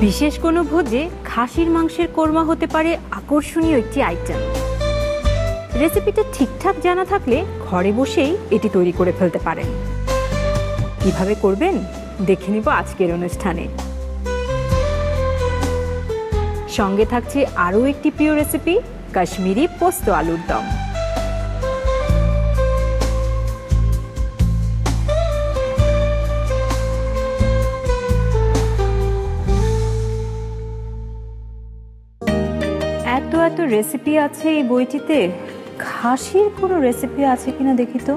বিশেষ কোনো ভোজে খাসির মাংসের কোরমা হতে পারে আকর্ষণীয় একটি আইটেম। রেসিপিটা ঠিকঠাক জানা থাকলে ঘরে বসেই এটি তৈরি করে ফেলতে পারেন। কিভাবে করবেন দেখে নিব আজকের অনুষ্ঠানে। সঙ্গে থাকছে আরও একটি প্রিয় রেসিপি, কাশ্মীরি পোস্ত আলুর দম। এত এত রেসিপি আছে এই বইটিতে, খাসির কোনো রেসিপি আছে কিনা দেখি তো।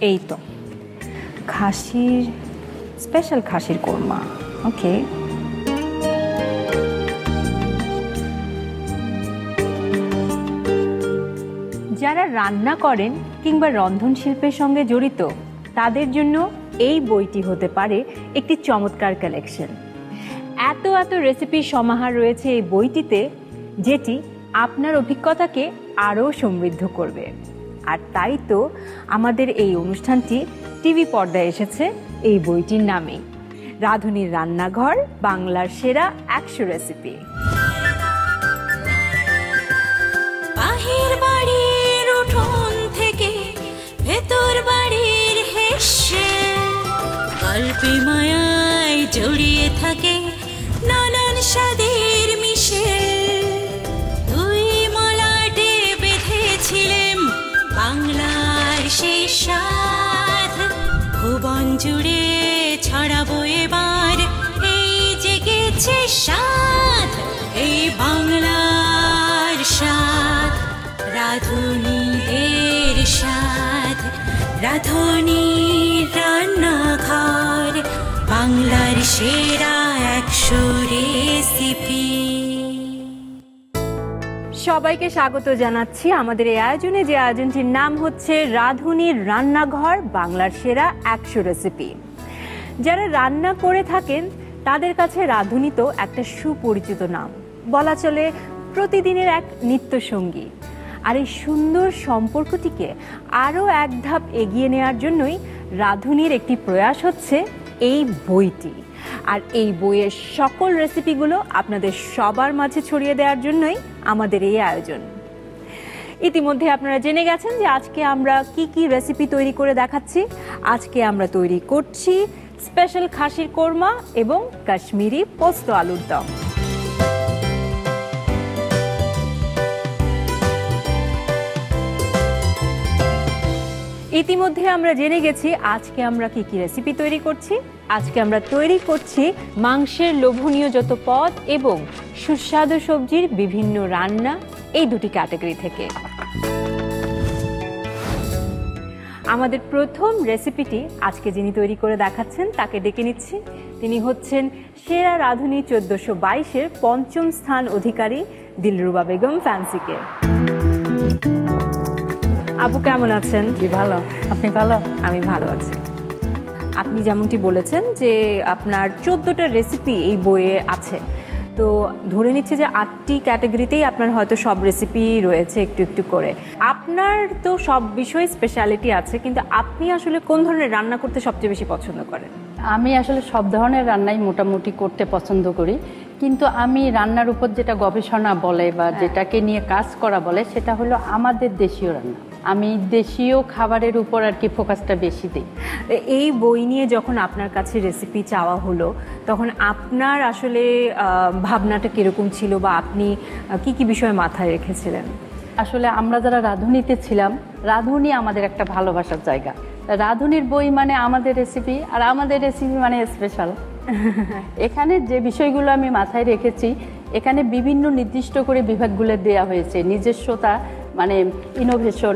এই তো খাসির স্পেশাল খাসির কোরমা। ওকে, যারা রান্না করেন কিংবা রন্ধন শিল্পের সঙ্গে জড়িত তাদের জন্য এই বইটি হতে পারে একটি চমৎকার কালেকশন। এত এত রেসিপির সমাহার রয়েছে এই বইটিতে, যেটি আপনার অভিজ্ঞতাকে আরও সমৃদ্ধ করবে। আর তাই তো আমাদের এই অনুষ্ঠানটি টিভি পর্দায় এসেছে এই বইটির নামে, রাঁধুনির রান্নাঘর বাংলার সেরা 100 রেসিপি। বাহির বাড়ির উঠোন থেকে ভেতর বাড়ির হেসে গল্পে মায়ায় জড়িয়ে থাকে নানান স্বাদের মিশে। দুই মলাটে বেঁধেছিলেন বাংলার সেই স্বাদ, ভুবন জুড়ে ছড়াবো এবার এই জেগেছে স্বাদ, এই বাংলার স্বাদ, রাঁধুনিদের স্বাদ, রাঁধুনির রান্নাঘর বাংলার সেরা 100 রেসিপি। সবাইকে স্বাগত জানাচ্ছি আমাদের এই আয়োজনে, যে আয়োজনটির নাম হচ্ছে রাঁধুনির রান্নাঘর বাংলার সেরা 100 রেসিপি। যারা রান্না করে থাকেন তাদের কাছে রাঁধুনি তো একটা সুপরিচিত নাম, বলা চলে প্রতিদিনের এক নিত্যসঙ্গী। আর এই সুন্দর সম্পর্কটিকে আরও এক ধাপ এগিয়ে নেওয়ার জন্যই রাঁধুনির একটি প্রয়াস হচ্ছে এই বইটি। আর এই বইয়ের সকল রেসিপিগুলো আপনাদের সবার মাঝে ছড়িয়ে দেওয়ার জন্যই আমাদের এই আয়োজন। ইতিমধ্যে আপনারা জেনে গেছেন যে আজকে আমরা কি কি রেসিপি তৈরি করে দেখাচ্ছি। আজকে আমরা তৈরি করছি স্পেশাল খাসির কোরমা এবং কাশ্মীরি পোস্ত আলুর দম। ইতিমধ্যে আমরা জেনে গেছি আজকে আমরা কি কি রেসিপি তৈরি করছি। আজকে আমরা তৈরি করছি মাংসের লোভনীয় যত পদ এবং সুস্বাদু সবজির বিভিন্ন রান্না, এই দুটি ক্যাটাগরি থেকে। আমাদের প্রথম রেসিপিটি আজকে যিনি তৈরি করে দেখাচ্ছেন তাকে ডেকে নিচ্ছি। তিনি হচ্ছেন সেরা রাঁধুনি 1422-এর 5ম স্থান অধিকারী দিলরুবা বেগম ফ্যান্সিকে। আপু কেমন আছেন? কি ভালো, আপনি ভালো? আমি ভালো আছি। আপনি যেমনটি বলেছেন যে আপনার 14টা রেসিপি এই বইয়ে আছে, তো ধরে নিচ্ছে যে 8টি ক্যাটাগরিতেই আপনার হয়তো সব রেসিপি রয়েছে একটু একটু করে। আপনার তো সব বিষয়ে স্পেশালিটি আছে, কিন্তু আপনি আসলে কোন ধরনের রান্না করতে সবচেয়ে বেশি পছন্দ করেন? আমি আসলে সব ধরনের রান্নাই মোটামুটি করতে পছন্দ করি, কিন্তু আমি রান্নার উপর যেটা গবেষণা বলে বা যেটাকে নিয়ে কাজ করা বলে সেটা হলো আমাদের দেশীয় রান্না। আমি দেশীয় খাবারের উপর আর কি ফোকাসটা বেশি দিই। এই বই নিয়ে যখন আপনার কাছে রেসিপি চাওয়া হলো তখন আপনার আসলে ভাবনাটা কিরকম ছিল, বা আপনি কি কি বিষয় মাথায় রেখেছিলেন? আসলে আমরা যারা রাঁধুনিতে ছিলাম, রাঁধুনি আমাদের একটা ভালোবাসার জায়গা। রাঁধুনির বই মানে আমাদের রেসিপি, আর আমাদের রেসিপি মানে স্পেশাল। এখানে যে বিষয়গুলো আমি মাথায় রেখেছি, এখানে বিভিন্ন নির্দিষ্ট করে বিভাগগুলো দেয়া হয়েছে, নিজস্বতা মানে ইনোভেশন,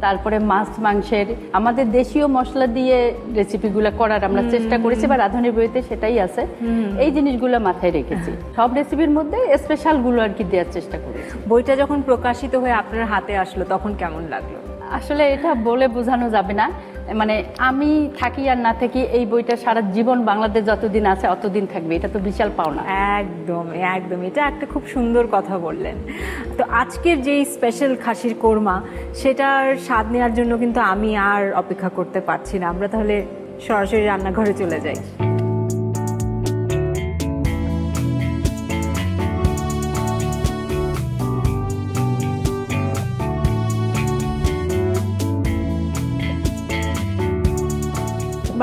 তারপরে মাছ মাংসের আমাদের দেশীয় মশলা দিয়ে রেসিপিগুলো করার আমরা চেষ্টা করেছি, বা রাঁধুনির বইতে সেটাই আছে। এই জিনিসগুলো মাথায় রেখেছি, সব রেসিপির মধ্যে স্পেশালগুলো আর কি দেওয়ার চেষ্টা করেছি। বইটা যখন প্রকাশিত হয়ে আপনার হাতে আসলো তখন কেমন লাগলো? আসলে এটা বলে বোঝানো যাবে না। মানে আমি থাকি আর না থাকি এই বইটা সারা জীবন বাংলাদেশ যতদিন আছে অতদিন থাকবে, এটা তো বিশাল পাওনা। একদম একদম, এটা একটা খুব সুন্দর কথা বললেন। তো আজকের যেই স্পেশাল খাসির কোরমা, সেটার স্বাদ নেওয়ার জন্য কিন্তু আমি আর অপেক্ষা করতে পারছি না। আমরা তাহলে সরাসরি রান্নাঘরে চলে যাই।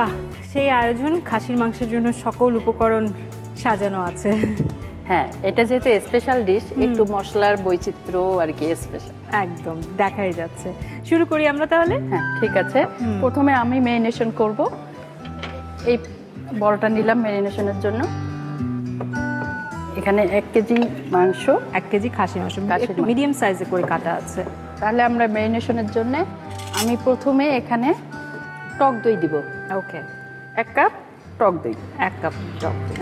বাহ, সেই আয়োজন! খাসির মাংসের জন্য সকল উপকরণ সাজানো আছে। হ্যাঁ, এটা যেহেতু স্পেশাল ডিশ, একটু মশলার বৈচিত্র্য আর কি স্পেশাল। একদম দেখাই যাচ্ছে। শুরু করি আমরা তাহলে। হ্যাঁ ঠিক আছে। প্রথমে আমি ম্যারিনেশন করব। এই বড়টা নিলাম ম্যারিনেশনের জন্য। এখানে 1 কেজি মাংস, 1 কেজি খাসি মাংস, একটু মিডিয়াম সাইজে করে কাটা আছে। তাহলে আমরা ম্যারিনেশনের জন্য আমি প্রথমে এখানে টক দই দিব। ওকে, 1 কাপ টক দই। 1 কাপ টক দই।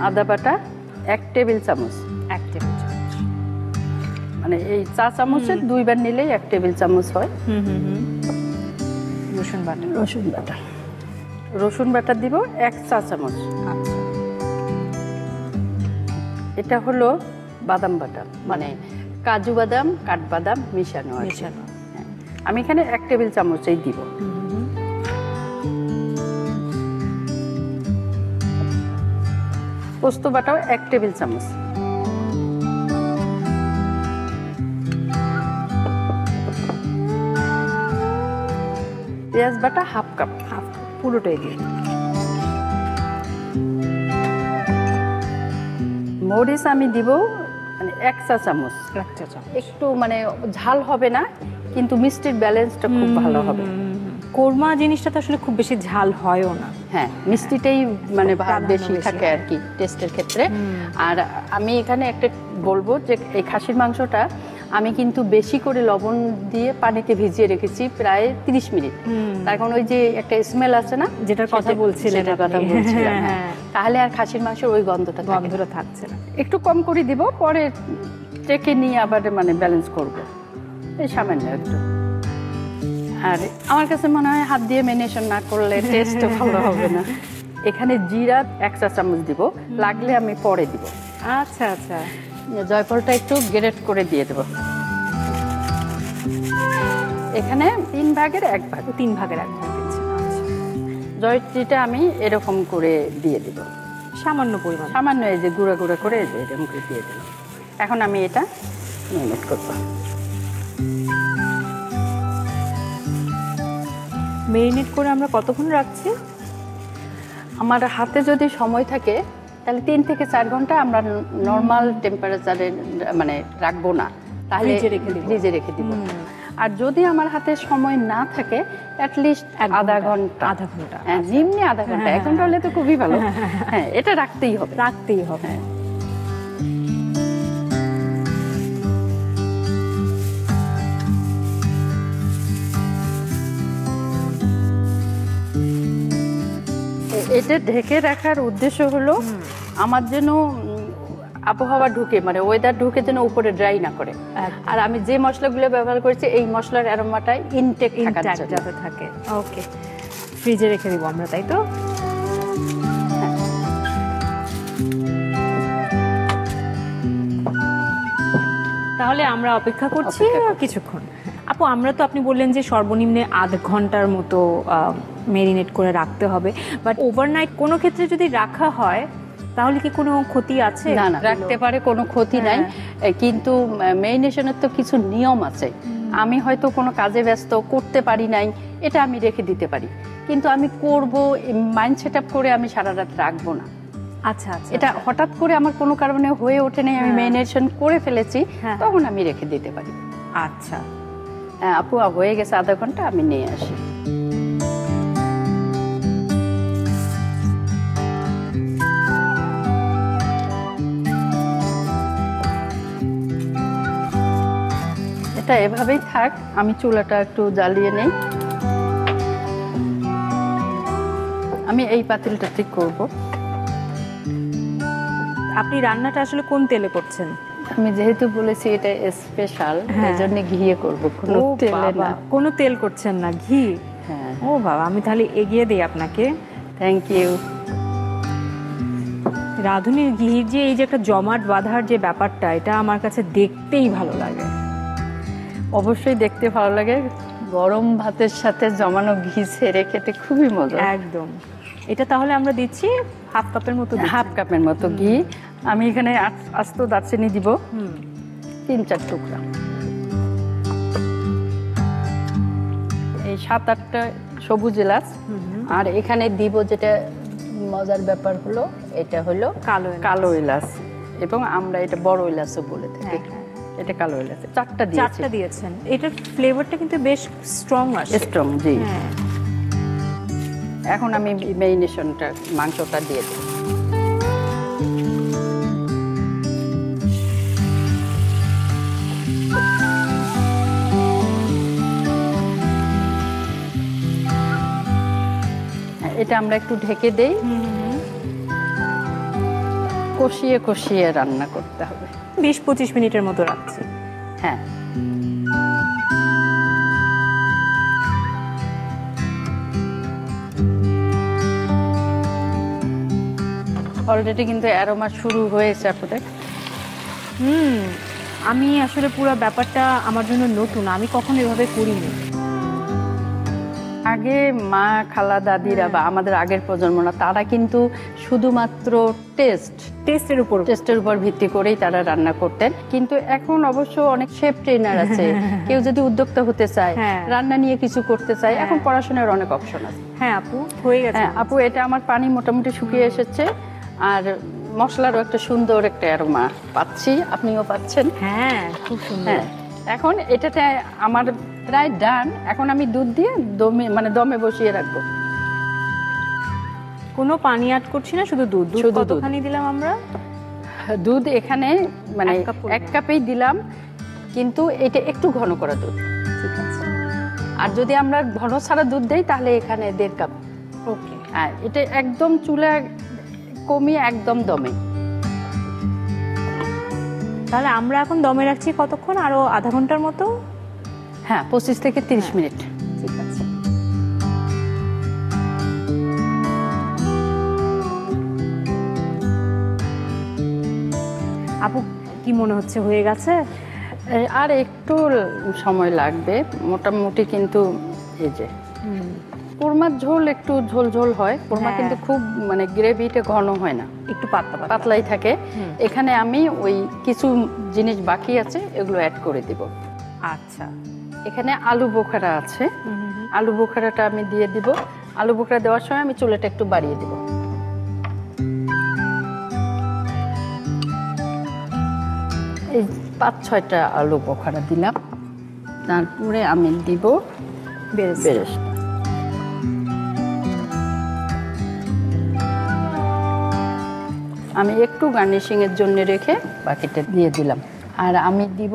আদা বাটা 1 টেবিল চামচ। 1 টেবিল চামচ, মানে এই চা চামচের 2 বার নিলেই 1 টেবিল চামচ হয়। রসুন বাটা। রসুন বাটা, রসুন বাটা দিব 1 চা চামচ। আচ্ছা, এটা হলো বাদাম বাটা, মানে কাজু বাদাম কাঠবাদাম মিশানো আছে। মিশানো। হ্যাঁ, আমি এখানে 1 টেবিল চামচই দিব। পোস্ত বাটাও 1 টেবিল চামচ। পেঁয়াজ বাটা হাফ কাপ। পুরোটাই দিয়ে। মরিচ আমি দিব মানে 1 চা চামচ। 1 চা চামচ। একটু মানে ঝাল হবে না, কিন্তু মিষ্টির ব্যালেন্সটা খুব ভালো হবে। কোরমা জিনিসটা তো আসলে খুব বেশি ঝাল হয়ও না। হ্যাঁ, মিষ্টিটাই মানে প্রাধান্য বেশি বেশি থাকে আর কি টেস্টের ক্ষেত্রে। আর আমি এখানে একটা বলবো যে এই খাসির মাংসটা আমি কিন্তু বেশি করে লবণ দিয়ে পানিতে ভিজিয়ে রেখেছি প্রায় 30 মিনিট। তার কারণ ওই যে একটা স্মেল আছে না, যেটার কথা বলছিলেন আপনি। হ্যাঁ, তাহলে আর খাসির মাংসের ওই গন্ধটা থাকছে না। একটু কম করে দিব, পরে চেকে নিয়ে আবার মানে ব্যালেন্স করব, এই সামান্য একটু। আর আমার কাছে মনে হয় হাত দিয়ে ম্যারিনেশন না করলে টেস্ট ভালো হবে না। এখানে জিরা 1 চা চামচ দিব, লাগলে আমি পরে দিব। আচ্ছা আচ্ছা, জয়ফলটা একটু গ্রেট করে দিয়ে দেব। এখানে 3 ভাগের 1 ভাগ। 3 ভাগের 1 ভাগ দিচ্ছি। আচ্ছা, জয়ত্রীটা আমি এরকম করে দিয়ে দেব, সামান্য পরিমাণ। সামান্য এই যে গুঁড়া গুঁড়া করে এরকম করে দিয়ে দেব। এখন আমি এটা ম্যারিনেট করব। মেরিনেট করে আমরা কতক্ষণ রাখছি? আমার হাতে যদি সময় থাকে তাহলে 3 থেকে 4 ঘন্টা আমরা নর্মাল টেম্পারেচারে মানে রাখবো না, তাহলে ফ্রিজে রেখে দিব। আর যদি আমার হাতে সময় না থাকে অ্যাটলিস্ট আধা ঘন্টা। হ্যাঁ, নিম্নে আধা ঘন্টা। 1 ঘন্টা হলে তো খুবই ভালো। হ্যাঁ, এটা রাখতেই হবে। এটা ঢেকে রাখার উদ্দেশ্য হলো আমার যেন আবহাওয়া ঢুকে, মানে ওয়েদার ঢুকে যেন উপরে ড্রাই না করে। আর আমি যে মশলাগুলো ব্যবহার করেছি এই মশলার অ্যারোমাটা ইনটেক যাতে থাকে। ওকে, ফ্রিজে রেখে দিব আমরা, তাই তো? তাহলে আমরা অপেক্ষা করছি কিছুক্ষণ। আপু, আমরা তো, আপনি বললেন যে সর্বনিম্নে আধ ঘন্টার মতো মেরিনেট করে রাখতে হবে, বাট ওভারনাইট কোনো ক্ষেত্রে যদি রাখা হয় তাহলে কি কোনো ক্ষতি আছে? না না, রাখতে পারে, কোনো ক্ষতি নাই। কিন্তু মেরিনেশনের তো কিছু নিয়ম আছে। আমি হয়তো কোনো কাজে ব্যস্ত, করতে পারি নাই, এটা আমি রেখে দিতে পারি, কিন্তু আমি করব মাইন্ড সেট আপ করে আমি সারা রাত রাখবো না। আচ্ছা আচ্ছা, এটা হঠাৎ করে আমার কোনো কারণে হয়ে ওঠে নাই, আমি মেরিনেশন করে ফেলেছি, তখন আমি রেখে দিতে পারি। আচ্ছা আপু, হয়ে গেছে আধা ঘন্টা, আমি নিয়ে আসি। এটা এভাবেই থাক, আমি চুলাটা একটু জ্বালিয়ে নেই। আমি এই পাতিলটা ঠিক করব। আপনি রান্নাটা আসলে কোন তেলে করছেন? আমি যেহেতু বলেছি এটা স্পেশাল, হ্যাঁ। এই জন্য ঘিয়ে করবো, কোনো ও তেলে বাবা, না। কোনো তেল করছেন না, ঘি। হ্যাঁ, ও বাবা, আমি তাহলে এগিয়ে দিই আপনাকে। Thank you. রাঁধুনির ঘির যে এই যে একটা জমাট বাঁধার যে ব্যাপারটা, এটা আমার কাছে দেখতেই ভালো লাগে। অবশ্যই দেখতে ভালো লাগে, গরম ভাতের সাথে জমানো ঘি ছেড়ে খেতে খুবই মজা। একদম। এটা তাহলে আমরা দিচ্ছি হাফ কাপের মতো দিচ্ছি। হাফ কাপের মতো ঘি। আমি এখানে আস্ত দারচিনি দিব, হুম। 3-4 টুকরা। এই 7-8টা সবুজ এলাচ। আর এখানে দিব যেটা মজার ব্যাপার হলো, এটা হলো কালো এলাচ, এবং আমরা এটা বড় এলাচও বলে থাকি। এটা কালো এলাচ 4টা দিয়েছেন। এটার ফ্লেভারটা কিন্তু বেশ স্ট্রং আসে। স্ট্রং, জি। হ্যাঁ। এখন আমি ম্যারিনেশনটা, মাংসটা দিয়ে দেব। এটা আমরা একটু ঢেকে দেই, কষিয়ে কষিয়ে রান্না করতে হবে। 20-25 মিনিটের মতো রাখছি। হ্যাঁ। অলরেডি কিন্তু অ্যারোমা শুরু হয়েছে আপনাদের। আমি আসলে পুরো ব্যাপারটা আমার জন্য নতুন, আমি কখনো এভাবে করিনি। আগে মা, খালা, দাদিরা বা আমাদের আগের প্রজন্মরা, তারা কিন্তু শুধুমাত্র টেস্টের উপর ভিত্তি করেই তারা রান্না করতেন। কিন্তু এখন অবশ্য অনেক শেফ ট্রেনার আছে, কেউ যদি উদ্যোক্তা হতে চায়, রান্না নিয়ে কিছু করতে চায়, এখন পড়াশোনার অনেক অপশন আছে। হ্যাঁ আপু, হয়ে গেছে। হ্যাঁ আপু, এটা আমার পানি মোটামুটি শুকিয়ে এসেছে, আর মশলারও একটা সুন্দর একটা অ্যারোমা পাচ্ছি, আপনিও পাচ্ছেন। হ্যাঁ, খুব সুন্দর। হ্যাঁ, এখন এটাতে আমার প্রায় ডান। এখন আমি দুধ দিয়ে দমে বসিয়ে রাখবো। কোনো পানি অ্যাড করছি না, শুধু দুধ। কতখানি দিলাম আমরা? দুধ এখানে 1 কাপেই দিলাম, কিন্তু এটা একটু ঘন করা দুধ। ঠিক আছে। আর যদি আমরা ঘন ছাড়া দুধ দেই তাহলে এখানে 1.5 কাপ। ওকে। হ্যাঁ, এটা একদম চুলা কমিয়ে একদম দমে। তাহলে আমরা এখন দমে রাখছি কতক্ষণ? আরো আধা ঘন্টার মতো? হ্যাঁ, 25 থেকে 30 মিনিট। ঠিক আছে। আপু, কি মনে হচ্ছে হয়ে গেছে? আর একটু সময় লাগবে মোটামুটি, কিন্তু এই যে কোরমার ঝোল একটু ঝোল ঝোল হয়, কোরমা কিন্তু খুব গ্রেভিটা ঘন হয় না, একটু পাতলা পাতলাই থাকে। এখানে আমি ওই কিছু জিনিস বাকি আছে, এগুলো অ্যাড করে দিব। আচ্ছা, এখানে আলু বোখারা আছে, আলু বোখারাটা আমি দিয়ে দিব। আলু বোখারা দেওয়ার সময় আমি চুলাটা একটু বাড়িয়ে দিব। এই 5-6টা আলু বোখারা দিলাম। তারপরে আমি দিব বেরেস্তা। আমি একটু গার্নিশিং এর জন্য রেখে বাকিটা দিয়ে দিলাম। আর আমি দিব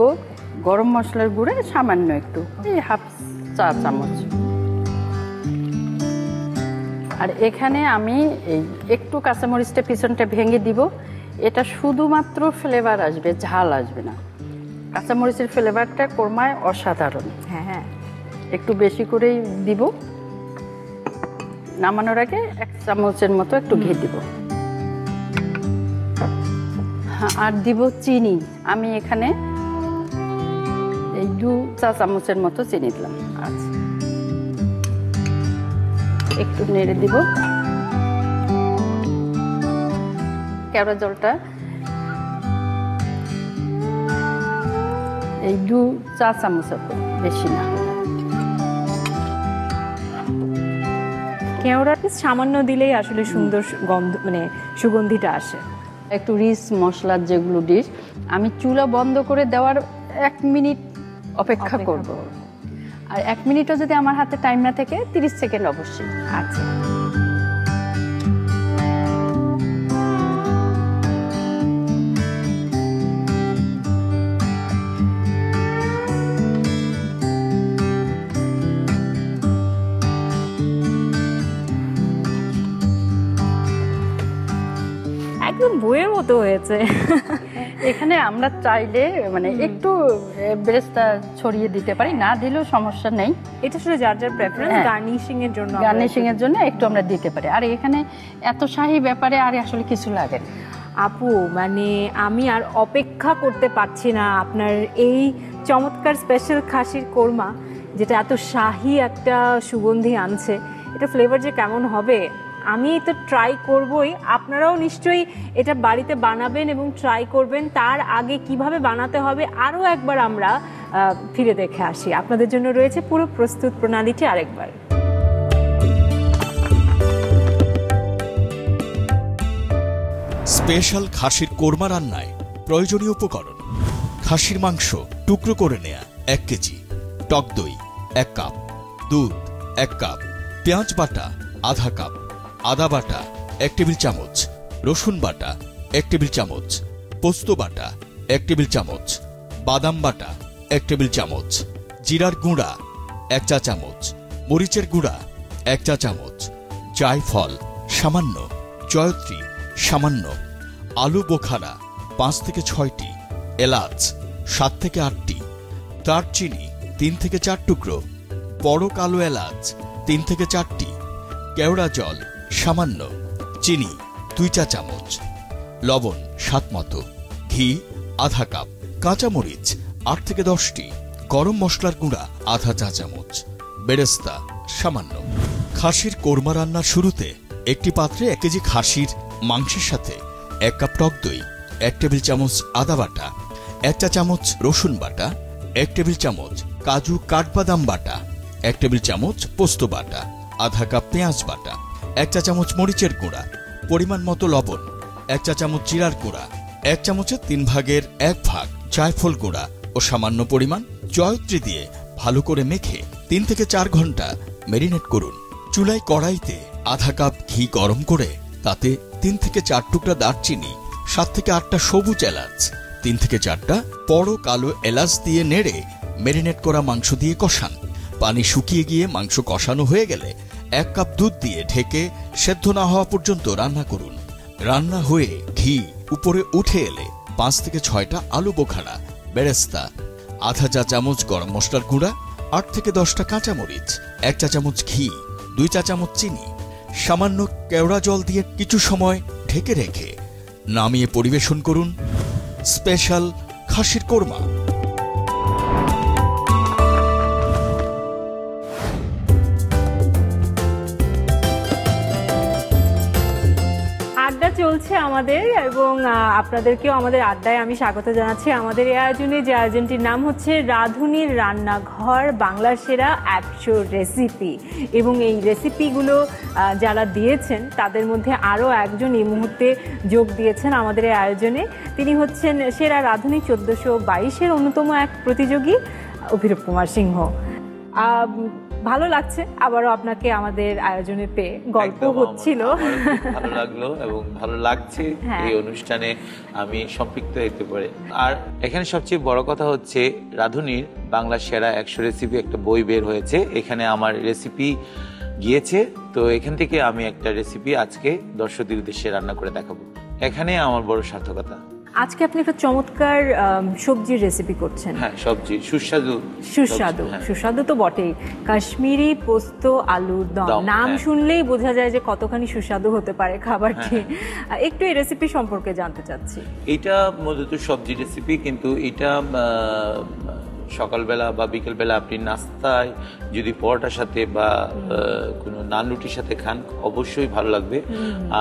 গরম মশলার গুঁড়ো সামান্য একটু, এই 1/2 চা চামচ। আর এখানে আমি এই একটু কাঁচামরিচটা পিছনটা ভেঙে দিব। এটা শুধুমাত্র ফ্লেভার আসবে, ঝাল আসবে না। কাঁচামরিচের ফ্লেভারটা কোরমায় অসাধারণ। হ্যাঁ, একটু বেশি করেই দিব। নামানোর আগে 1 চামচের মতো একটু ঘি দিব। আর দিব চিনি। আমি এখানে এই 2 চা চামচের মতো চিনি দিলাম। আচ্ছা, একটু নেড়ে দিব। কেওড়া জলটা এই 2 চা চামচ, বেশি না। কেওড়াটা সামান্য দিলেই আসলে সুন্দর গন্ধ, সুগন্ধিটা আসে। একটু রিচ মশলার যেগুলো ডিশ, আমি চুলা বন্ধ করে দেওয়ার 1 মিনিট অপেক্ষা করব। আর 1 মিনিটও যদি আমার হাতে টাইম না থাকে, 30 সেকেন্ড অবশ্যই। আচ্ছা, একদম বইয়ের মতো মতো হয়েছে। এখানে আমরা চাইলে মানে একটু ব্রেস্টটা ছড়িয়ে দিতে পারি, না দিলেও সমস্যা নেই। এটা আসলে যার যার প্রেফারেন্স, হ্যাঁ। গার্নিশিং এর জন্য গার্নিশিং এর জন্য একটু আমরা দিতে পারি। আর এখানে এত শাহী ব্যাপারে আর আসলে কিছু লাগে না। আপু মানে আমি আর অপেক্ষা করতে পারছি না আপনার এই চমৎকার স্পেশাল খাসির কোরমা, যেটা এত শাহী একটা সুগন্ধি আনছে, এটা ফ্লেভার যে কেমন হবে আমি তো ট্রাই করবই। আপনারাও নিশ্চয়ই এটা বাড়িতে বানাবেন এবং ট্রাই করবেন। তার আগে কিভাবে বানাতে হবে আরও একবার আমরা ফিরে দেখে আসি। আপনাদের জন্য রয়েছে পুরো প্রস্তুত প্রণালীটি আরেকবার। স্পেশাল খাসির কোরমা রান্নায় প্রয়োজনীয় উপকরণ: খাসির মাংস টুকরো করে নেয়া 1 কেজি, টক দই 1 কাপ, দুধ 1 কাপ, পেঁয়াজ বাটা আধা কাপ, আদা বাটা 1 টেবিল চামচ, রসুন বাটা 1 টেবিল চামচ, পোস্ত বাটা 1 টেবিল চামচ, বাদাম বাটা 1 টেবিল চামচ, জিরার গুঁড়া 1 চা চামচ, মরিচের গুঁড়া 1 চা চামচ, জায়ফল সামান্য, জয়ত্রী সামান্য, আলু বোখারা 5 থেকে 6টি, এলাচ 7 থেকে 8টি, দারচিনি 3 থেকে 4 টুকরো, বড় কালো এলাচ 3 থেকে 4টি, কেওড়া জল সামান্য, চিনি 2 চা চামচ, লবণ স্বাদ মতো, ঘি আধা কাপ, কাঁচামরিচ 8 থেকে 10টি, গরম মশলার গুঁড়া আধা চা চামচ, বেরেস্তা সামান্য। খাসির কোরমা রান্নার শুরুতে একটি পাত্রে 1 কেজি খাসির মাংসের সাথে 1 কাপ টক দই, 1 টেবিল চামচ আদা বাটা, 1 চা চামচ রসুন বাটা, 1 টেবিল চামচ কাজু কাঠবাদাম বাটা, 1 টেবিল চামচ পোস্ত বাটা, আধা কাপ পেঁয়াজ বাটা, 1 চা চামচ মরিচের গুঁড়া, পরিমাণ মতো লবণ, 1 চা চামচ জিরার গুঁড়া, 1 চামচের 3 ভাগের 1 ভাগ জায়ফল গুঁড়া ও সামান্য পরিমাণ জয়ত্রী দিয়ে ভালো করে মেখে 3 থেকে 4 ঘন্টা ম্যারিনেট করুন। চুলায় কড়াইতে আধা কাপ ঘি গরম করে তাতে 3 থেকে 4 টুকরা দারচিনি, 7 থেকে 8টা সবুজ এলাচ, 3 থেকে 4টা বড় কালো এলাচ দিয়ে নেড়ে ম্যারিনেট করা মাংস দিয়ে কষান। পানি শুকিয়ে গিয়ে মাংস কষানো হয়ে গেলে 1 কাপ দুধ দিয়ে ঢেকে সেদ্ধ না হওয়া পর্যন্ত রান্না করুন। রান্না হয়ে ঘি উপরে উঠে এলে 5 থেকে 6টা আলু বোখারা, বেরেস্তা, আধা চা চামচ গরম মশলার গুঁড়া, 8 থেকে 10টা কাঁচামরিচ, 1 চা চামচ ঘি, 2 চা চামচ চিনি, সামান্য কেওড়া জল দিয়ে কিছু সময় ঢেকে রেখে নামিয়ে পরিবেশন করুন স্পেশাল খাসির কোরমা। আড্ডা চলছে আমাদের এবং আপনাদেরকেও আমাদের আড্ডায় আমি স্বাগত জানাচ্ছি। আমাদের এই আয়োজনে যে আয়োজনটির নাম হচ্ছে রাঁধুনির রান্নাঘর, বাংলার সেরা 100 রেসিপি। এবং এই রেসিপিগুলো যারা দিয়েছেন তাদের মধ্যে আরও একজন এই মুহূর্তে যোগ দিয়েছেন আমাদের এই আয়োজনে। তিনি হচ্ছেন সেরা রাঁধুনি 1422-এর অন্যতম এক প্রতিযোগী অভিরূপ কুমার সিংহ। ভালো লাগছে আবারও আপনাকে আমাদের আয়োজনে পেয়ে, গল্প হচ্ছিল, ভালো লাগলো এবং ভালো লাগছে এই অনুষ্ঠানে আমি সম্পৃক্ত হতে পারে। আর এখানে সবচেয়ে বড় কথা হচ্ছে রাঁধুনির বাংলা সেরা 100 রেসিপি একটা বই বের হয়েছে, এখানে আমার রেসিপি গিয়েছে, তো এখান থেকে আমি একটা রেসিপি আজকে দর্শকদের উদ্দেশ্যে রান্না করে দেখাবো, এখানে আমার বড় সার্থকতা। আজকে আপনি একটা চমৎকার সবজির রেসিপি করছেন। হ্যাঁ, সবজি সুস্বাদু সুস্বাদু তো বটেই। কাশ্মীরি পোস্ত আলুর দম, নাম শুনলেই বোঝা যায় যে কতখানি সুস্বাদু হতে পারে খাবারটি। একটু এই রেসিপি সম্পর্কে জানতে চাচ্ছি। এটা মূলত সবজি রেসিপি, কিন্তু এটা সকালবেলা বা বিকেলবেলা আপনি নাস্তায় যদি পরোটার সাথে বা কোনো নান রুটির সাথে খান অবশ্যই ভালো লাগবে,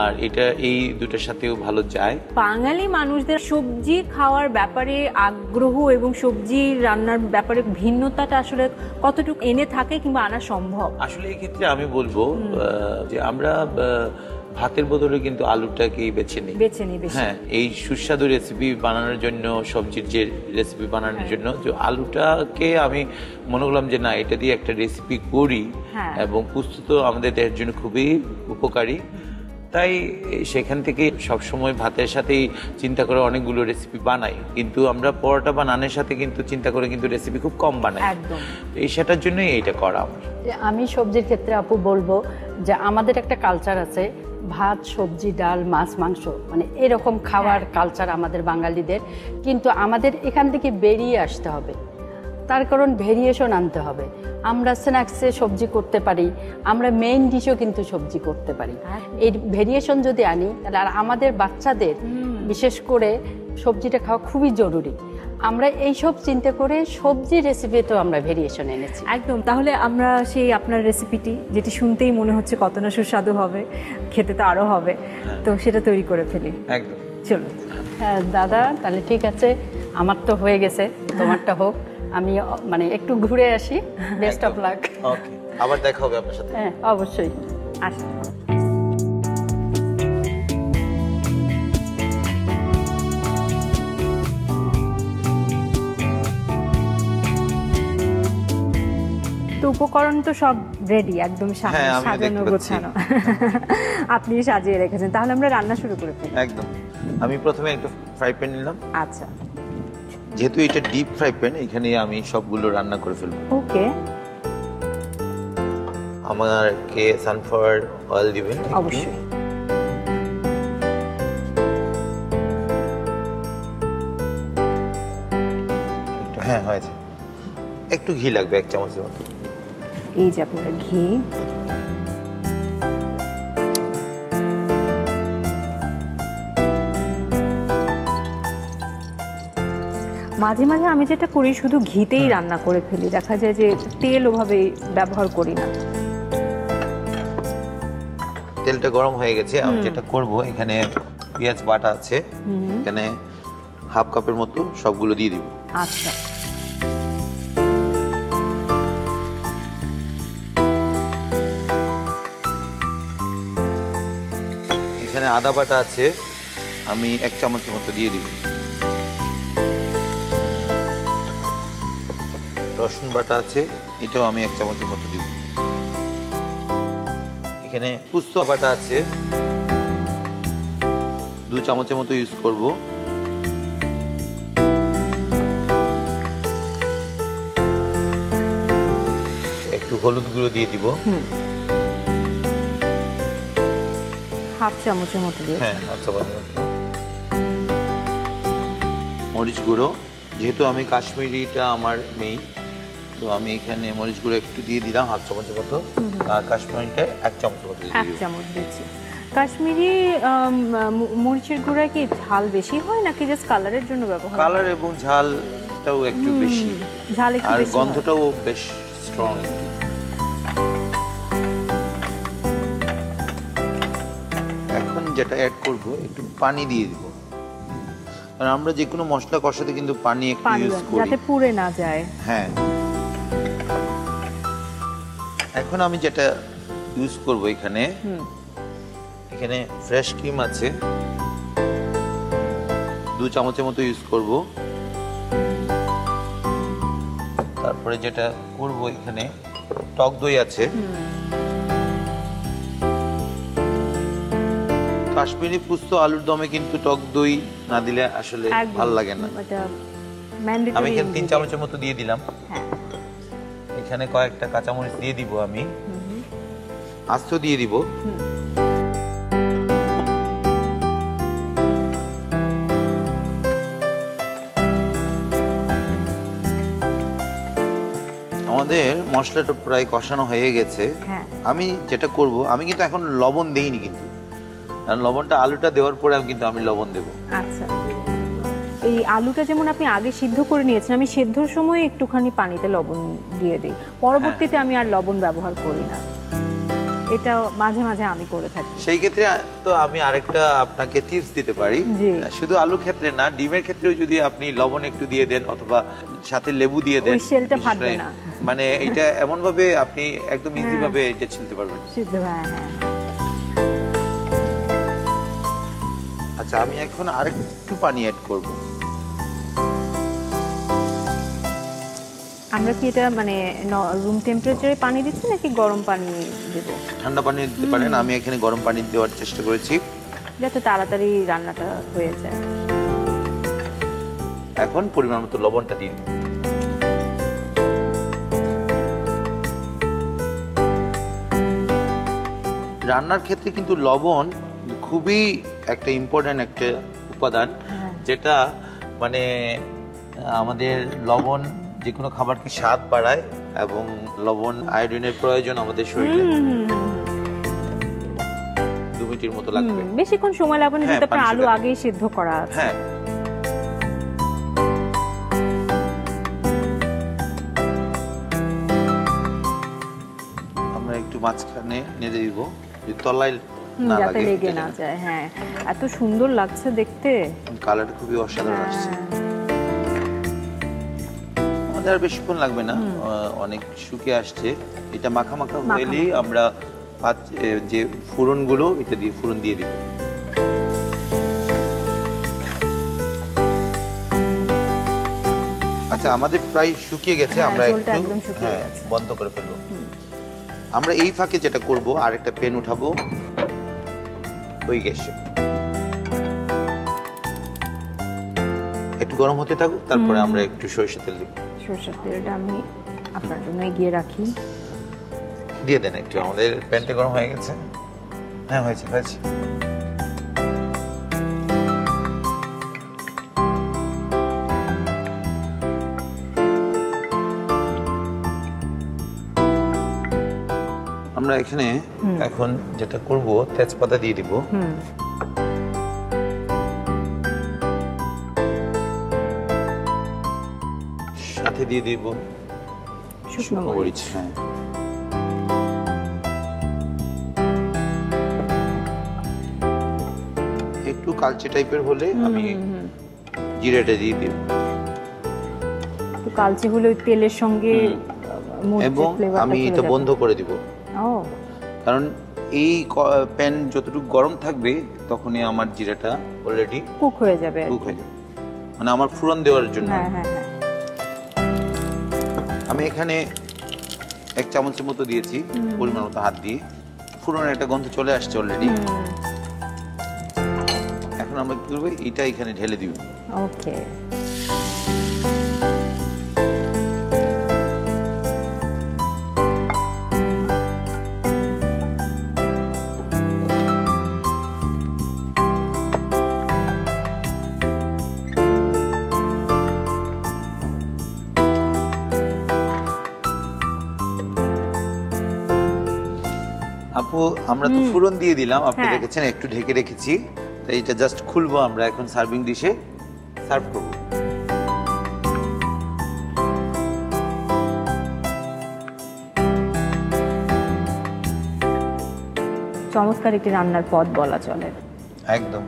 আর এটা এই দুটোর সাথেও ভালো যায়। বাঙালি মানুষদের সবজি খাওয়ার ব্যাপারে আগ্রহ এবং সবজি রান্নার ব্যাপারে ভিন্নতাটা আসলে কতটুকু এনে থাকে কিংবা আনা সম্ভব? আসলে এই ক্ষেত্রে আমি বলবো যে আমরা ভাতের বদলে কিন্তু আলুটাকেই বেছে নিই। হ্যাঁ, এই সুস্বাদু রেসিপি বানানোর জন্য, সবজির যে রেসিপি বানানোর জন্য যে আলুটাকে আমি মনে করলাম যে না, এটা দিয়ে একটা রেসিপি করি, এবং প্রস্তুত আমাদের দেহের জন্য খুবই উপকারী, তাই সেখান থেকে সবসময় ভাতের সাথেই চিন্তা করে অনেকগুলো রেসিপি বানাই, কিন্তু আমরা পরোটা বা নানের সাথে কিন্তু চিন্তা করে কিন্তু রেসিপি খুব কম বানাই। এই সেটার জন্যই এইটা করা আমার। আমি সবজির ক্ষেত্রে আপু বলবো যে আমাদের একটা কালচার আছে ভাত সবজি ডাল মাছ মাংস মানে এরকম খাওয়ার কালচার আমাদের বাঙালিদের, কিন্তু আমাদের এখান থেকে বেরিয়ে আসতে হবে। তার কারণ ভেরিয়েশন আনতে হবে। আমরা স্ন্যাক্সে সবজি করতে পারি, আমরা মেইন ডিশও কিন্তু সবজি করতে পারি। এই ভেরিয়েশন যদি আনি তাহলে আর আমাদের বাচ্চাদের বিশেষ করে সবজিটা খাওয়া খুবই জরুরি। আমরা এইসব চিন্তা করে সবজি রেসিপিতেও আমরা ভেরিয়েশন এনেছি। একদম। তাহলে আমরা সেই আপনার রেসিপিটি, যেটি শুনতেই মনে হচ্ছে কত না সুস্বাদু হবে, খেতে তো আরো হবে, তো সেটা তৈরি করে ফেলি। একদম, চলুন। হ্যাঁ দাদা, তাহলে ঠিক আছে, আমার তো হয়ে গেছে, তোমারটা হোক। আমি মানে একটু ঘুরে আসি। Best of luck. ওকে, আবার দেখা হবে আপনার সাথে। হ্যাঁ অবশ্যই। আসুন। তো উপকরণ তো সব রেডি, একদম হ্যাঁ, আমিও সাজানো দেখতে পাচ্ছি। গোছানো। আপনি সাজিয়ে রেখেছেন, তাহলে আমরা রান্না শুরু করে ফেলি। একদম। আমি প্রথমে একটা ফ্রাই প্যান নিলাম। আচ্ছা, যেহেতু এটা ডিপ ফ্রাই প্যান, এখানে আমি সবগুলো রান্না করে ফেলবো। ওকে। আমাকে সানফ্লাওয়ার অয়েল দিবেন একটু। অবশ্যই। একটু, হ্যাঁ হয়েছে। একটু ঘি লাগবে 1 চামচের মতো। এই যে আপনার ঘি। মাঝে মাঝে আমি যেটা করি, শুধু ঘিতেই রান্না করে ফেলি, দেখা যায় যে তেল ওভাবে ব্যবহার করি না। তেলটা গরম হয়ে গেছে। আমি যেটা করব, এখানে পেঁয়াজ বাটা আছে, এখানে হাফ কাপের মতো সবগুলো দিয়ে দিব। আচ্ছা, এখানে আদা বাটা আছে, আমি 1 চামচের মতো দিয়ে দিব। রসুন বাটা আছে, এটাও আমি 1 চামচের মতো দিব। এখানে পোস্ত বাটা আছে, 2 চামচের মতো ইউজ করব। একটু হলুদ গুঁড়ো দিয়ে দিব। হাফ চামচের মতো দিয়ে। হ্যাঁ, আচ্ছা। মরিচ গুঁড়ো, যেহেতু আমি কাশ্মীরিটা আমার মেইন, তো আমি এখানে মরিচ গুঁড়ো একটু দিয়ে দিলাম, হাফ চামচের মতো। আর কাশ্মীরিটা 1 চামচের মতো দিয়ে 1 দিলাম। চামচ দিচ্ছি। কাশ্মীরি মরিচের গুঁড়া কি ঝাল বেশি হয় নাকি জাস্ট কালারের জন্য ব্যবহার? কালার এবং ঝালটাও একটু বেশি, ঝাল একটু আর বেশি হয়। গন্ধটাও বেশ স্ট্রং। এখন যেটা অ্যাড করব, একটু পানি দিয়ে দিব। আর আমরা যে কোনো মশলা কষাতে কিন্তু পানি একটু পানি ইউজ করি, যাতে পুড়ে না যায়। হ্যাঁ। এখন আমি যেটা ইউজ করব, এখানে ফ্রেশ ক্রিম আছে, 2 চামচের মতো ইউজ করব। তারপরে যেটা করব, এখানে টক দই আছে। কাশ্মীরি পোস্ত আলুর দমে কিন্তু টক দই না দিলে আসলে একদম, ভালো লাগে না। এটা ম্যান্ডেটরি। আমি এখানে 3 চামচের মতো দিয়ে দিলাম। হ্যাঁ, এখানে কয়েকটা কাঁচামরিচ দিয়ে দিব, আমি আস্ত দিয়ে দিব। আমাদের মশলাটা প্রায় কষানো হয়ে গেছে। হ্যাঁ। আমি যেটা করব, আমি কিন্তু এখন লবণ দেইনি কিন্তু, কারণ লবণটা আলুটা দেওয়ার পরে আমি লবণ দেব। আচ্ছা। এই আলুটা যেমন আপনি আগে সিদ্ধ করে নিয়েছেন, আমি সিদ্ধর সময় একটুখানি পানিতে লবণ দিয়ে দিই, পরবর্তীতে আমি আর লবণ ব্যবহার করি না। এটা মাঝে মাঝে আমি করে থাকি। সেই ক্ষেত্রে তো আমি আরেকটা আপনাকে টিপস দিতে পারি। জি। শুধু আলুর ক্ষেত্রে না, ডিমের ক্ষেত্রেও যদি আপনি লবণ একটু দিয়ে দেন অথবা সাথে লেবু দিয়ে দেন, ওই শেলটা ফাটবে না। মানে এটা এমন ভাবে আপনি একদম ইজি ভাবে এটা ছিলতে পারবেন। সিদ্ধ, হ্যাঁ হ্যাঁ। আচ্ছা, আমি এখন আরেকটু পানি অ্যাড করব। আমরা কি এটা মানে রুম টেম্পারেচারে পানি দিচ্ছি নাকি গরম পানি দেব? ঠান্ডা পানি দিতে পারেন, আমি এখানে গরম পানি দেওয়ার চেষ্টা করেছি যাতে তাড়াতাড়ি রান্নাটা হয়ে যায়। এখন পরিমাণ মতো লবণটা দিন। রান্নার ক্ষেত্রে কিন্তু লবণ খুবই একটা ইম্পর্ট্যান্ট একটা উপাদান, যেটা মানে আমাদের লবণ যে কোনো খাবারকে স্বাদ বাড়ায়, এবং লবণ আয়োডিনের প্রয়োজন আমাদের শরীরে। 2 মিনিটের মতো লাগবে, বেশিক্ষণ সময় লাগবে না, যেহেতু আপনার আলু আগেই সিদ্ধ করা আছে। হ্যাঁ, আমরা একটু মাঝখানে নেড়ে দিব, তলায় না যাতে লাগে, লেগে না যায়। হ্যাঁ, এত সুন্দর লাগছে দেখতে, কালার খুবই অসাধারণ আসছে। আমাদের আর বেশিক্ষণ লাগবে না, অনেক শুকিয়ে আসছে। এটা মাখা মাখা হলেই আমরা যে ফোড়নগুলো এটা দিয়ে ফোড়ন দিয়ে দিব। আচ্ছা, আমাদের প্রায় শুকিয়ে গেছে, আমরা একটু বন্ধ করে ফেলবো। আমরা এই ফাঁকে যেটা করব, আরেকটা প্যান উঠাবো ওই গ্যাসে, একটু গরম হতে থাকুক, তারপরে আমরা একটু সরিষার তেল দিব। সরিষার তেলটা আমি আপনার জন্য এগিয়ে রাখি। দিয়ে দেন একটু, আমাদের প্যানটা গরম হয়ে গেছে। হ্যাঁ, হয়েছে হয়েছে। আমরা এখানে এখন যেটা করব, তেজপাতা দিয়ে দিব, সাথে দিয়ে দিব শুকনো মরিচ। হ্যাঁ, একটু কালচে টাইপের হলে আমি জিরাটা দিয়ে দিব, একটু কালচে হলে ওই তেলের সঙ্গে এবং আমি এটা বন্ধ করে দিব। কারণ এই প্যান যতটুকু গরম থাকবে তখনই আমার জিরাটা অলরেডি কুক হয়ে যাবে, মানে আমার ফোড়ন দেওয়ার জন্য। আমি এখানে 1 চামচের মতো দিয়েছি, পরিমাণ মতো হাত দিয়ে। ফোড়নের একটা গন্ধ চলে আসছে অলরেডি। এখন আমরা কি করবো, এটা এখানে ঢেলে দিব। ওকে, আপু, আমরা তো ফোড়ন দিয়ে দিলাম, আপনি দেখেছেন, একটু ঢেকে রেখেছি। তাই এটা জাস্ট খুলবো, আমরা এখন সার্ভিং ডিশে সার্ভ করব। চমৎকার একটি রান্নার পদ বলা চলে। একদম,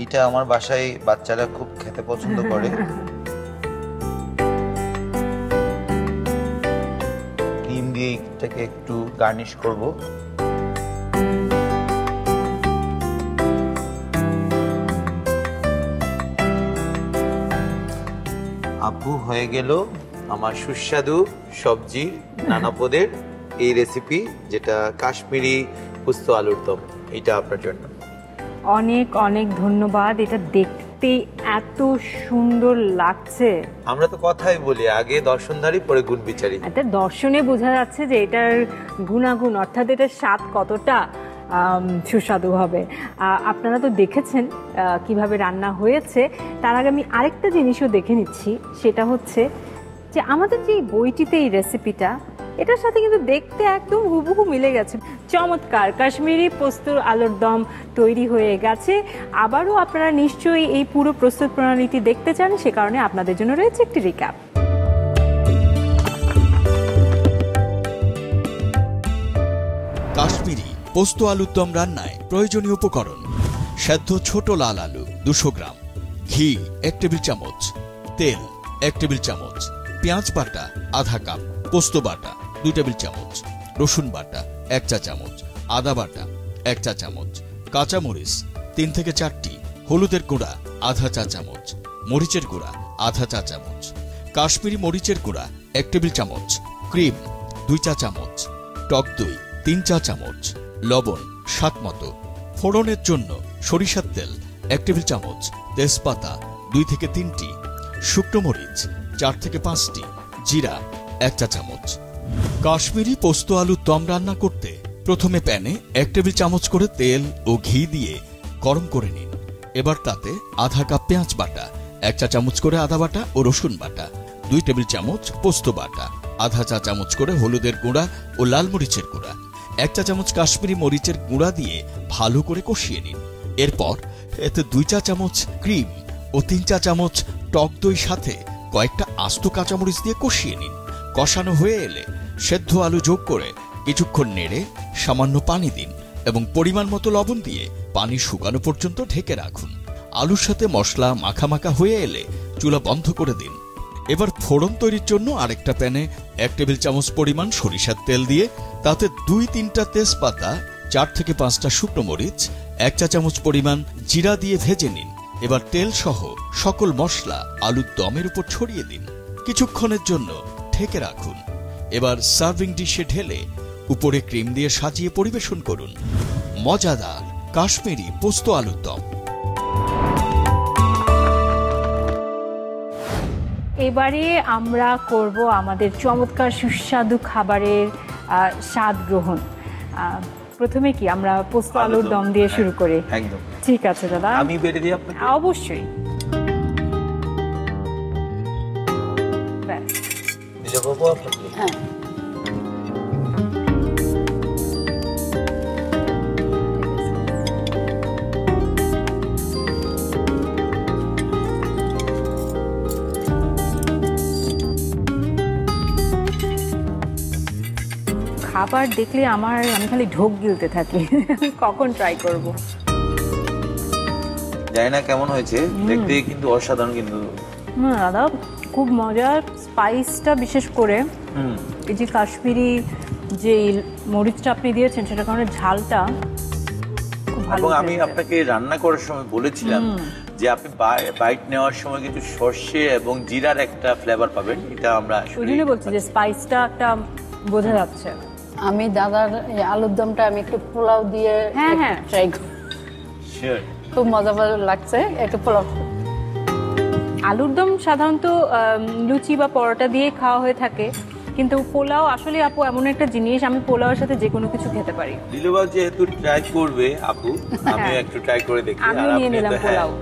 এটা আমার বাসায় বাচ্চারা খুব খেতে পছন্দ করে। ডিম দিয়ে এটাকে একটু গার্নিশ করব। আপু, হয়ে গেল আমার সুস্বাদু সবজির নানা পদের এই রেসিপি, যেটা কাশ্মীরি পোস্ত আলুর দম। এটা আপনার জন্য অনেক অনেক ধন্যবাদ। এটা দেখতে এত সুন্দর লাগছে। আমরা তো কথাই বলি, আগে দর্শনধারী পরে গুণ বিচারী। এটা দর্শনে বোঝা যাচ্ছে যে এটার গুণাগুণ, অর্থাৎ এটার স্বাদ কতটা সুস্বাদু হবে। আপনারা তো দেখেছেন কিভাবে রান্না হয়েছে। তার আগে আমি আরেকটা জিনিসও দেখে নিচ্ছি, সেটা হচ্ছে যে আমাদের যে বইটিতে এই রেসিপিটা, এটার সাথে কিন্তু দেখতে একদম হুবহু মিলে গেছে। চমৎকার কাশ্মীরি পোস্ত আলুর দম তৈরি হয়ে গেছে। আবারও আপনারা নিশ্চয়ই এই পুরো প্রস্তুত প্রণালীটি দেখতে চান, সে কারণে আপনাদের জন্য রয়েছে একটি রিক্যাপ। কাশ্মীরি পোস্ত আলুর দম রান্নায় প্রয়োজনীয় উপকরণ: সেদ্ধ ছোট লাল আলু 200 গ্রাম, ঘি 1 টেবিল চামচ, তেল 1 টেবিল চামচ, পেঁয়াজ বাটা আধা কাপ, পোস্ত বাটা 2 টেবিল চামচ, রসুন বাটা 1 চা চামচ, আদা বাটা 1 চা চামচ, কাঁচা মরিচ 3 থেকে 4টি, হলুদের গুঁড়া আধা চা চামচ, মরিচের গুঁড়া আধা চা চামচ, কাশ্মীরি মরিচের গুঁড়া 1 টেবিল চামচ, ক্রিম 2 চা চামচ, টক দই 3 চা চামচ, লবণ স্বাদ মতো। ফোড়নের জন্য সরিষার তেল 1 টেবিল চামচ, তেজপাতা 2 থেকে 3টি, শুকনো মরিচ 4 থেকে 5টি, জিরা 1 চা চামচ। কাশ্মীরি পোস্ত আলুর দম রান্না করতে প্রথমে প্যানে 1 টেবিল চামচ করে তেল ও ঘি দিয়ে গরম করে নিন। এবার তাতে আধা কাপ পেঁয়াজ বাটা, 1 চা চামচ করে আদা বাটা ও রসুন বাটা, 2 টেবিল চামচ পোস্ত বাটা, আধা চা চামচ করে হলুদের গুঁড়া ও লাল মরিচের গুঁড়া, 1 চা চামচ কাশ্মীরি মরিচের গুঁড়া দিয়ে ভালো করে কষিয়ে নিন। এরপর এতে 2 চা চামচ ক্রিম ও 3 চা চামচ টক দই সাথে কয়েকটা আস্ত কাঁচামরিচ দিয়ে কষিয়ে নিন। কষানো হয়ে এলে সেদ্ধ আলু যোগ করে কিছুক্ষণ নেড়ে সামান্য পানি দিন এবং পরিমাণ মতো লবণ দিয়ে পানি শুকানো পর্যন্ত ঢেকে রাখুন। আলুর সাথে মশলা মাখামাখা হয়ে এলে চুলা বন্ধ করে দিন। এবার ফোড়ন তৈরির জন্য আরেকটা প্যানে 1 টেবিল চামচ পরিমাণ সরিষার তেল দিয়ে তাতে 2-3টা তেজপাতা, 4 থেকে 5টা শুকনো মরিচ, 1 চা চামচ পরিমাণ জিরা দিয়ে ভেজে নিন। এবার তেল সহ সকল মশলা আলুর দমের উপর ছড়িয়ে দিন। কিছুক্ষণের জন্য ঢেকে রাখুন। এবার সার্ভিং ডিশে ঢেলে উপরে ক্রিম দিয়ে সাজিয়ে পরিবেশন করুন। মজাদার কাশ্মীরি পোস্ত আলুর দম। এবারে আমরা করব আমাদের চমৎকার সুস্বাদু খাবারের স্বাদ গ্রহণ। প্রথমে কি আমরা পোস্ত আলুর দম দিয়ে শুরু করি? একদম ঠিক আছে দাদা, আমি বেটে দিই আপনাকে। অবশ্যই। নিজে করবো আপনাকে? হ্যাঁ, খাবার দেখলে আমি খালি ঢোক গিলতে থাকি। কখন ট্রাই করব? জানি না কেমন হয়েছে, দেখতে কিন্তু অসাধারণ। কিন্তু দাদা খুব মজার, স্পাইসটা বিশেষ করে এই যে কাশ্মীরি যে মরিচটা আপনি দিয়েছেন সেটার কারণে ঝালটা খুব ভালো। এবং আমি আপনাকে রান্না করার সময় বলেছিলাম যে আপনি বাইট নেওয়ার সময় কিন্তু সর্ষে এবং জিরার একটা ফ্লেভার পাবেন। এটা আমরা ওই জন্য বলছি যে স্পাইসটা একটা বোঝা যাচ্ছে। আমি দাদার এই আলুর দমটা আমি একটু পোলাও দিয়ে ট্রাই করি। শিওর, খুব মজা লাগছে। একটু পোলাও, আলুর দম সাধারণত লুচি বা পরোটা দিয়ে খাওয়া হয়ে থাকে, কিন্তু পোলাও আসলে আপু এমন একটা জিনিস, আমি পোলাওর সাথে যে কোনো কিছু খেতে পারি। দিলুবা যেহেতু ট্রাই করবে আপু, আমি একটু ট্রাই করে দেখি। আমি নিয়ে নিলাম পোলাও।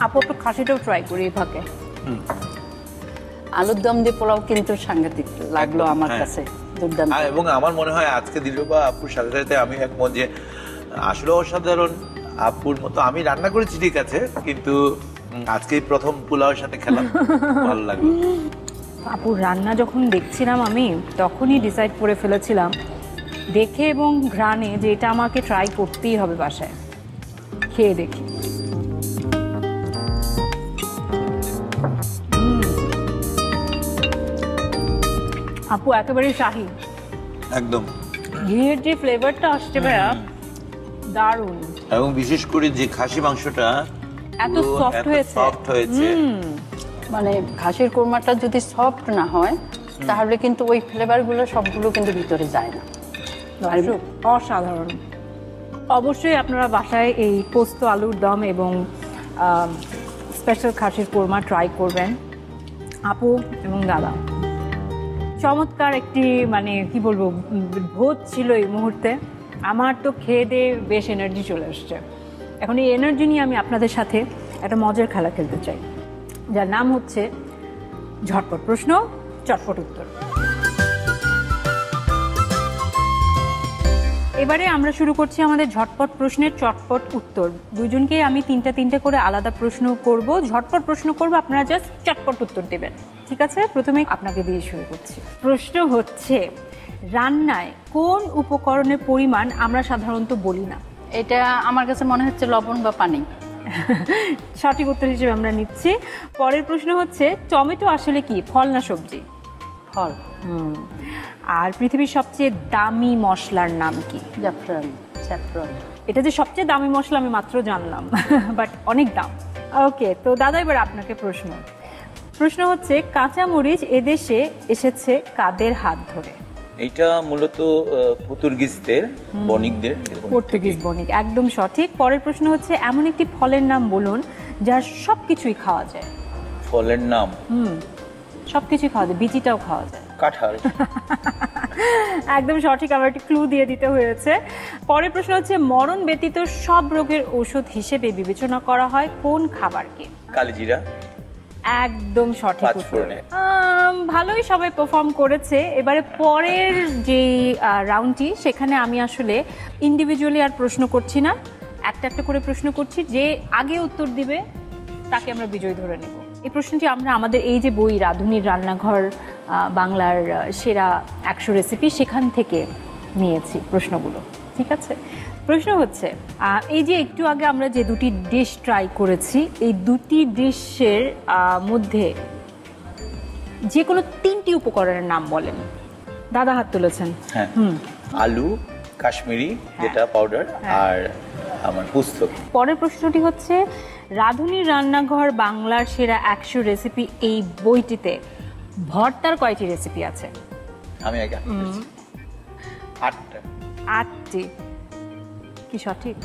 আপু একটু খাসিটাও ট্রাই করি এই ফাঁকে। আলুর দম দিয়ে পোলাও কিন্তু সাংঘাতিক লাগলো আমার কাছে, দুর্দান্ত। এবং আমার মনে হয় আজকে দিলুবা আপুর সাথে সাথে আমি একমত যে আসলে অসাধারণ। আপুর মতো আমি রান্না করেছি ঠিক আছে, কিন্তু আজকে প্রথম পোলাওর সাথে খেলাম, ভালো লাগলো। আপুর রান্না যখন দেখছিলাম আমি তখনই ডিসাইড করে ফেলেছিলাম দেখে এবং ঘ্রাণে যে এটা আমাকে ট্রাই করতেই হবে বাসায়। খেয়ে দেখি। আপু একেবারে শাহী, একদম ঘিয়ের যে ফ্লেভারটা আসছে ভাইয়া, দারুণ। এবং বিশেষ করে যে খাসি মাংসটা এত সফট হয়েছে। মানে খাসির কোরমাটা যদি সফট না হয় তাহলে কিন্তু ওই ফ্লেভারগুলো সবগুলো কিন্তু ভিতরে যায় না। অসাধারণ। অবশ্যই আপনারা বাসায় এই পোস্ত আলুর দম এবং স্পেশাল খাসির কোরমা ট্রাই করবেন। আপু এবং দাদা চমৎকার একটি মানে কি বলবো ভোজ ছিল এই মুহূর্তে। আমার তো খেয়ে দিয়ে বেশ এনার্জি চলে আসছে। এখন এই এনার্জি নিয়ে আমি আপনাদের সাথে একটা মজার খেলা খেলতে চাই, যার নাম হচ্ছে ঝটপট প্রশ্ন চটপট উত্তর। এবারে আমরা শুরু করছি আমাদের ঝটপট প্রশ্নের চটপট উত্তর। দুজনকে আমি তিনটা করে আলাদা প্রশ্ন করব, ঝটপট প্রশ্ন করব, আপনারা জাস্ট চটপট উত্তর দেবেন। ঠিক আছে, প্রথমে আপনাকে দিয়ে শুরু করছি। প্রশ্ন হচ্ছে, রান্নায় কোন উপকরণের পরিমাণ আমরা সাধারণত বলি না? এটা আমার কাছে মনে হচ্ছে লবণ বা পানি। সঠিক উত্তর হিসেবে আমরা নিচ্ছি। পরের প্রশ্ন হচ্ছে, টমেটো আসলে কি, ফল না সবজি? ফল। আর পৃথিবীর সবচেয়ে দামি মশলার নাম কি? জাফরান, স্যাফরন। এটা যে সবচেয়ে দামি মশলা আমি মাত্র জানলাম, বাট অনেক দাম। ওকে, তো দাদা এবার আপনাকে প্রশ্ন হচ্ছে, কাঁচামরিচ এদেশে এসেছে কাদের হাত ধরে? এটা মূলত পর্তুগিজদের বণিকদের। পর্তুগিজ বণিক, একদম সঠিক। পরের প্রশ্ন হচ্ছে, এমন একটি ফলের নাম বলুন যার সব কিছুই খাওয়া যায়? ফলের নাম সব কিছুই খাওয়া যায়, বিচিটাও খাওয়া যায়। কাঁঠাল। একদম সঠিক, আমার একটি ক্লু দিয়ে দিতে হয়েছে। পরের প্রশ্ন হচ্ছে মরণ ব্যতীত সব রোগের ঔষধ হিসেবে বিবেচনা করা হয় কোন খাবারকে? কালিজিরা। একদম সঠিক উত্তর। পাঁচফোড়নে। ভালোই সবাই পারফর্ম করেছে। এবারে পরের যে রাউন্ডটি, সেখানে আমি আসলে ইন্ডিভিজুয়ালি আর প্রশ্ন করছি না, একটা একটা করে প্রশ্ন করছি। যে আগে উত্তর দিবে তাকে আমরা বিজয়ী ধরে নেব। এই প্রশ্নটি আমরা আমাদের এই যে বই রাঁধুনির রান্নাঘর বাংলার সেরা 100 রেসিপি, সেখান থেকে নিয়েছি প্রশ্নগুলো, ঠিক আছে? প্রশ্ন হচ্ছে, এই যে একটু আগে আমরা যে দুটি ডিশ ট্রাই করেছি, এই দুটি ডিশের মধ্যে যে কোনো 3টি উপকরণের নাম বলেন। দাদা হাত তুলেছেন। হ্যাঁ, আলু, কাশ্মীরি যেটা পাউডার, আর আমার পোস্ত। পরের প্রশ্নটি হচ্ছে, রাঁধুনির রান্নাঘর বাংলার সেরা 100 রেসিপি এই বইটিতে ভর্তার কয়টি রেসিপি আছে? আমি আগে 8টা। 8টি। কি সঠিক?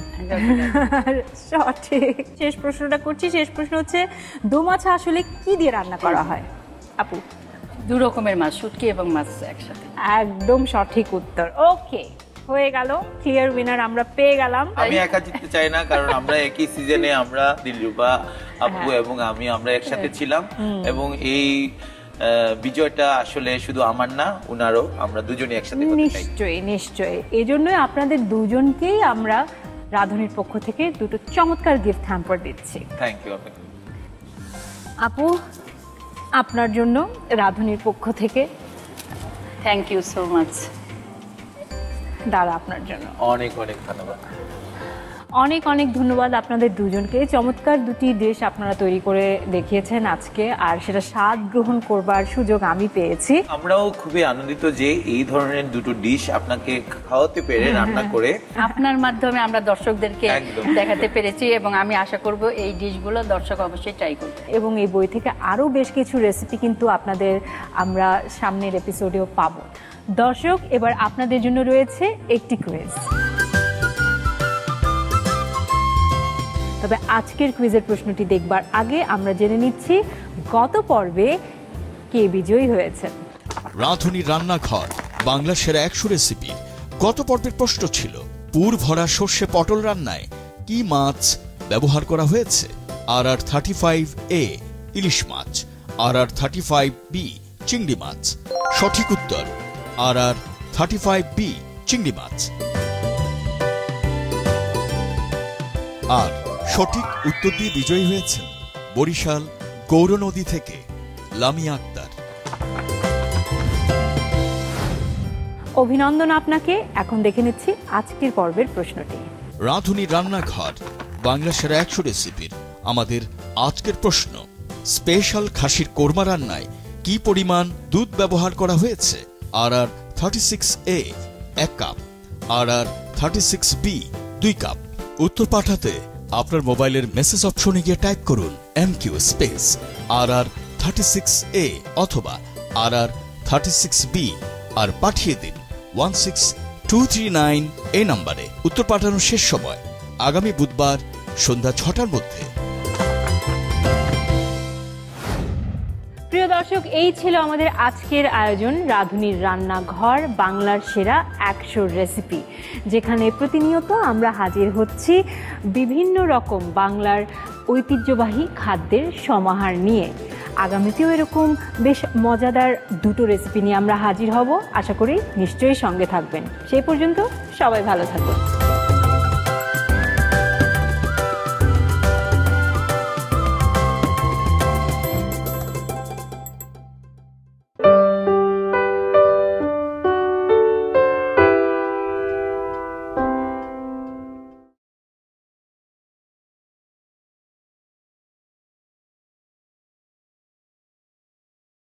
সঠিক। শেষ প্রশ্নটা করছি। শেষ প্রশ্ন হচ্ছে, দোমাছা আসলে কি দিয়ে রান্না করা হয়? আপু। 2 রকমের মাছ, শুটকি এবং মাছ একসাথে। একদম সঠিক উত্তর। ওকে, হয়ে গেল, ক্লিয়ার উইনার আমরা পেয়ে গেলাম। আমি একা জিততে চাই না, কারণ আমরা একই সিজনে, আমরা দিলরুবা আপু এবং আমরা একসাথে ছিলাম, এবং এই বিজয়টা আসলে শুধু আমার না, উনারও, আমরা দুজনেই একসাথে করতে চাই। নিশ্চয়ই নিশ্চয়ই। এই জন্যই আপনাদের দুজনকেই আমরা রাঁধুনির পক্ষ থেকে 2টো চমৎকার গিফট হ্যাম্পার দিচ্ছি। থ্যাংক ইউ আপু, আপনার জন্য রাঁধুনির পক্ষ থেকে থ্যাংক ইউ সো মাচ। দাদা, আপনার জন্য অনেক অনেক ধন্যবাদ। অনেক অনেক ধন্যবাদ আপনাদের দুজনকে। চমৎকার দুটি ডিশ আপনারা তৈরি করে দেখিয়েছেন আজকে, আর সেটা স্বাদ গ্রহণ করবার সুযোগ আমি পেয়েছি। আমরাও খুবই আনন্দিত যে এই ধরনের দুটো ডিশ আপনাকে খাওয়াতে পেরে, রান্না করে আপনার মাধ্যমে আমরা দর্শকদেরকে একদম দেখাতে পেরেছি, এবং আমি আশা করব এই ডিশগুলো দর্শক অবশ্যই ট্রাই করবে। এবং এই বই থেকে আরও বেশ কিছু রেসিপি কিন্তু আপনাদের আমরা সামনের এপিসোডেও পাবো। দর্শক, এবার আপনাদের জন্য রয়েছে একটি কুইজ। তবে আজকের কুইজের প্রশ্নটি দেখবার আগে আমরা জেনে নিচ্ছি গত পর্বে কে বিজয়ী হয়েছেন। রাঁধুনির রান্নাঘর বাংলা সেরা 100 রেসিপি গত পর্বের প্রশ্ন ছিল, পুর ভরা সর্ষে পটল রান্নায় কি মাছ ব্যবহার করা হয়েছে? RR 35A ইলিশ মাছ, RR 35B চিংড়ি মাছ। সঠিক উত্তর RR 35B চিংড়ি মাছ। আর সঠিক উত্তর দিয়ে বিজয়ী হয়েছেন বরিশাল গৌরনদী থেকে লামিয়া আক্তার। অভিনন্দন আপনাকে। এখন দেখে নিচ্ছি আজকের পর্বের প্রশ্নটি। রাঁধুনির রান্নাঘর বাংলা সেরা 100 রেসিপির আমাদের আজকের প্রশ্ন, স্পেশাল খাসির কোরমা রান্নায় কি পরিমাণ দুধ ব্যবহার করা হয়েছে? RR 36A 1 cup, RR 36B 2 cup. উত্তর পাঠাতে আপনার মোবাইলের মেসেজ অপশনে গিয়ে টাইপ করুন MQ স্পেস RR 36A অথবা RR 36B আর পাঠিয়ে দিন 16239 এই নম্বরে। উত্তর পাঠানোর শেষ সময় আগামী বুধবার সন্ধ্যা 6টার মধ্যে। প্রিয় দর্শক, এই ছিল আমাদের আজকের আয়োজন রাঁধুনির রান্নাঘর বাংলার সেরা 100 রেসিপি, যেখানে প্রতিনিয়ত আমরা হাজির হচ্ছি বিভিন্ন রকম বাংলার ঐতিহ্যবাহী খাদ্যের সমাহার নিয়ে। আগামীতেও এরকম বেশ মজাদার 2টো রেসিপি নিয়ে আমরা হাজির হব। আশা করি নিশ্চয়ই সঙ্গে থাকবেন। সেই পর্যন্ত সবাই ভালো থাকুন।